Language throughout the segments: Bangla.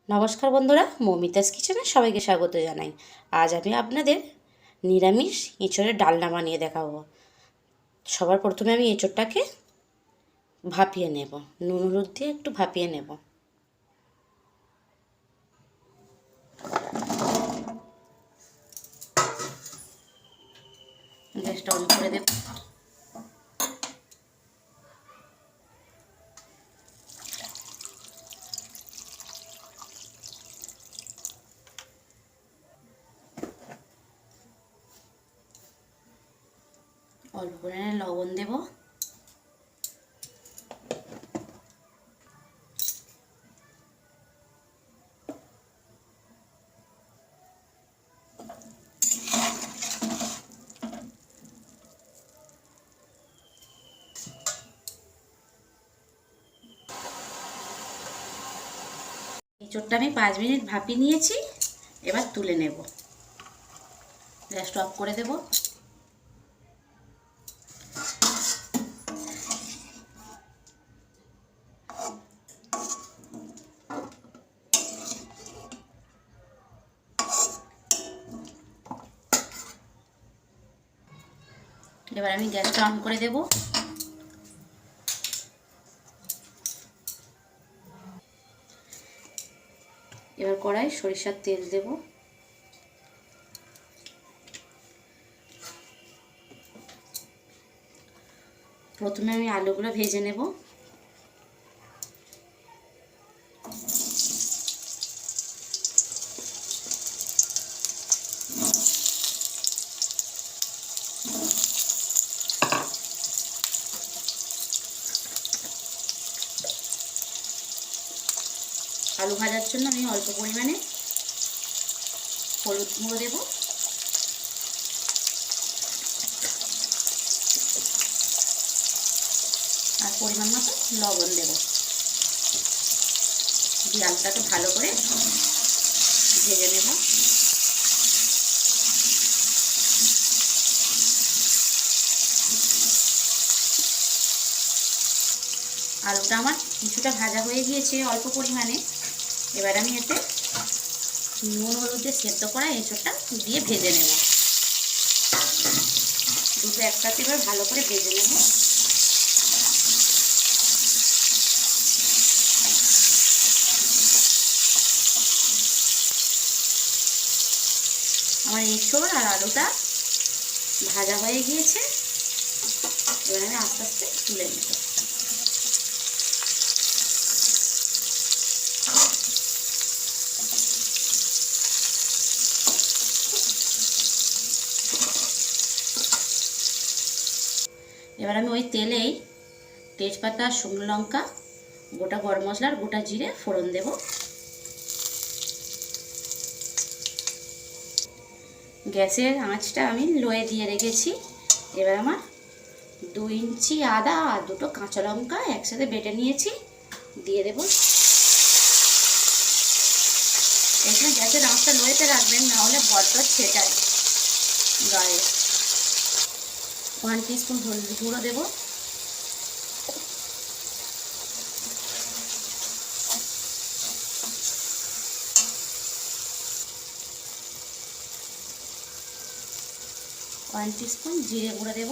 নমস্কার বন্ধুরা, মৌমিতাস কিচেনে সবাইকে স্বাগত জানাই। আজ আমি আপনাদের নিরামিষ এঁচোড়ের ডালনা বানিয়ে দেখাবো। সবার প্রথমে আমি এঁচোড়টাকে ভাপিয়ে নেব, নুন হলুদ দিয়ে একটু ভাপিয়ে নেব। গ্যাসটা অন করে দেব। অল্প করে লবণ দেব। এঁচোড়টা আমি 5 মিনিট ভাপিয়ে নিয়েছি, এবার তুলে নেব। গ্যাসটা অফ করে দেব। এবার আমি গ্যাসটা অন করে দেব। এবার কড়াই সরিষার তেল দেব। প্রথমে আমি আলুগুলো ভেজে নেব। আলু ভাজার জন্য আমি অল্প পরিমাণে হলুদ গুঁড়ো দেব। আর পরিমাণ মতো লবণ দেব। দিয়ে আলুটাকে ভালো করে ভেজে নেব। আলুটা আমার কিছুটা ভাজা হয়ে গিয়েছে অল্প পরিমাণে। এবার আমি এতে নুন হলুদ দিয়ে সেদ্ধ করা এঁচোড়টা দিয়ে ভেজে নেব। দুটো একসাথে এবার ভালো করে ভেজে নেব। আমার এঁচোড় আর আলুটা ভাজা হয়ে গিয়েছে। এবার আমি আস্তে আস্তে তুলে নেব। এবার আমি ওই তেলেই তেজপাতা, শুকনো লঙ্কা, গোটা গরম মশলা আর গোটা জিরে ফোড়ন দেব। গ্যাসের আঁচটা আমি লোয়ে দিয়ে রেখেছি। এবার আমার 2 ইঞ্চি আদা আর 2টো কাঁচা লঙ্কা একসাথে বেটে নিয়েছি, দিয়ে দেব। এখানে গ্যাসের আঁচটা লোয়েতে রাখবেন, না হলে বড্ড ছেটায় গায়ে। 1 টিস্পুন হলুদ গুঁড়ো দেব। ওয়ান টিস্পুন জিরে গুঁড়ো দেব।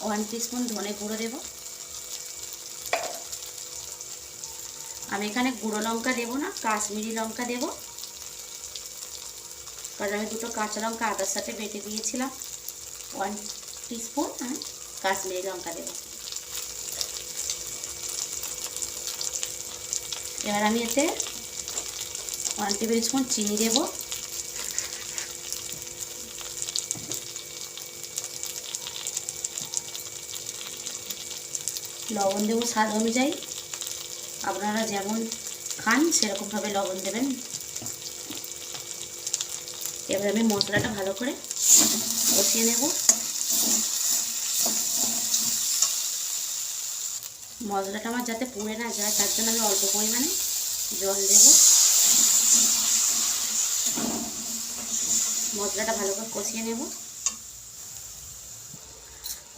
1 টিস্পুন ধনে গুঁড়ো দেব। আমি এখানে গুঁড়ো লঙ্কা দেব না, কাশ্মীরি লঙ্কা দেব, কারণ আমি 2টো কাঁচা লঙ্কা আদার সাথে বেটে দিয়েছিলাম। 1 টিস্পুন আমি কাশ্মীরি লঙ্কা দেব। এবার আমি এতে 1 টেবিল স্পুন চিনি দেব। লবণ দেব স্বাদ অনুযায়ী, আপনারা যেমন খান সেরকমভাবে লবণ দেবেন। এবার আমি মশলাটা ভালো করে কষিয়ে নেব। মশলাটা আমার যাতে পুড়ে না যায় তার জন্য আমি অল্প পরিমাণে জল দেব। মশলাটা ভালো করে কষিয়ে নেব।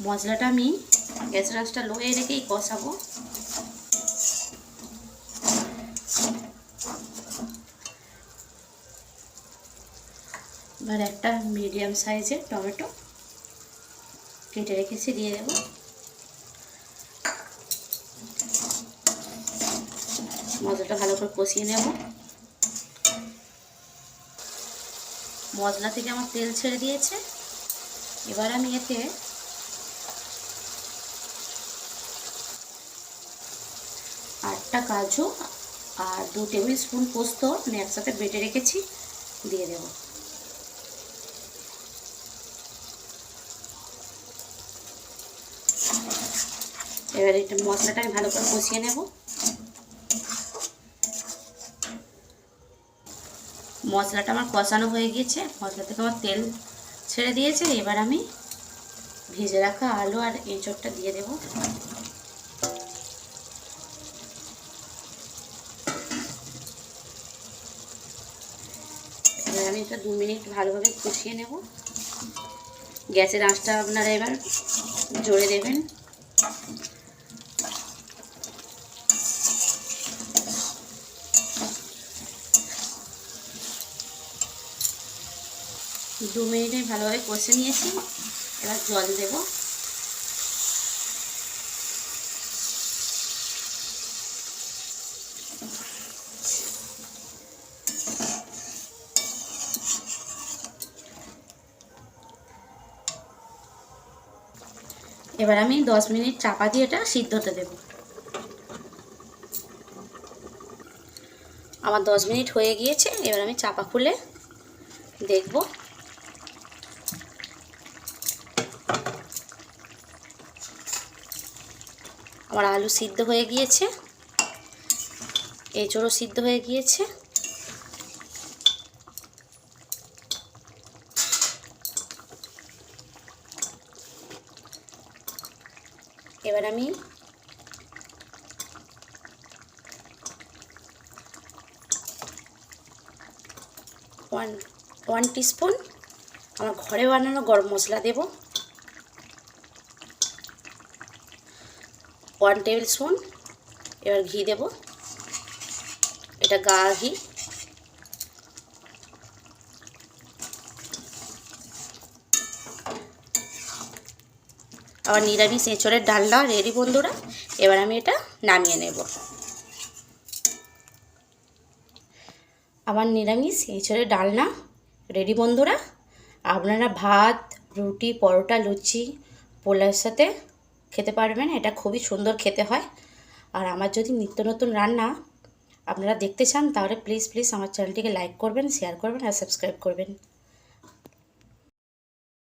মশলাটা আমি গ্যাসের আঁচটা লোয়ে রেখেই কষাবো। এবার একটা মিডিয়াম সাইজের টমেটো কেটে রেখেছি দিয়ে দেবো। মশলাটা ভালো করে কষিয়ে নেব। মশলা থেকে আমার তেল ছেড়ে দিয়েছে। এবার আমি এতে আটটা কাজু আর 2 টেবিল স্পুন পোস্ত আমি একসাথে বেটে রেখেছি দিয়ে দেব। এবার এটা মশলাটা আমি ভালো করে কষিয়ে নেব। মশলাটা আমার কষানো হয়ে গিয়েছে, মশলা থেকে আমার তেল ছেড়ে দিয়েছে। এবার আমি ভেজে রাখা আলু আর এঁচোড়টা দিয়ে দেব। এবার আমি এটা 2 মিনিট ভালোভাবে কষিয়ে নেব। গ্যাসের আঁচটা আপনারা এবার জোরে দেবেন। দু মিনিটে ভালোভাবে কষে নিয়েছি। এবার জল দেব। এবার আমি 10 মিনিট চাপা দিয়ে এটা সিদ্ধ হতে দেব। আমার 10 মিনিট হয়ে গিয়েছে। এবার আমি চাপা খুলে দেখব। আমার আলু সিদ্ধ হয়ে গিয়েছে, এঁচোড়ও সিদ্ধ হয়ে গিয়েছে। এবার আমি ওয়ান টিস্পুন আমার ঘরে বানানো গরম মশলা দেব। 1 টেবিল স্পুন এবার ঘি দেব। এটা গা ঘি। আবার নিরামিষ এঁচোড়ের ডালনা রেডি বন্ধুরা। এবার আমি এটা নামিয়ে নেব। আমার নিরামিষ এঁচোড়ের ডালনা রেডি বন্ধুরা। আপনারা ভাত, রুটি, পরোটা, লুচি, পোলাওর সাথে খেতে পারবেন। এটা খুবই সুন্দর খেতে হয়। আর আমার যদি নিত্য নতুন রান্না আপনারা দেখতে চান তাহলে প্লিজ আমার চ্যানেলটিকে লাইক করবেন, শেয়ার করবেন আর সাবস্ক্রাইব করবেন।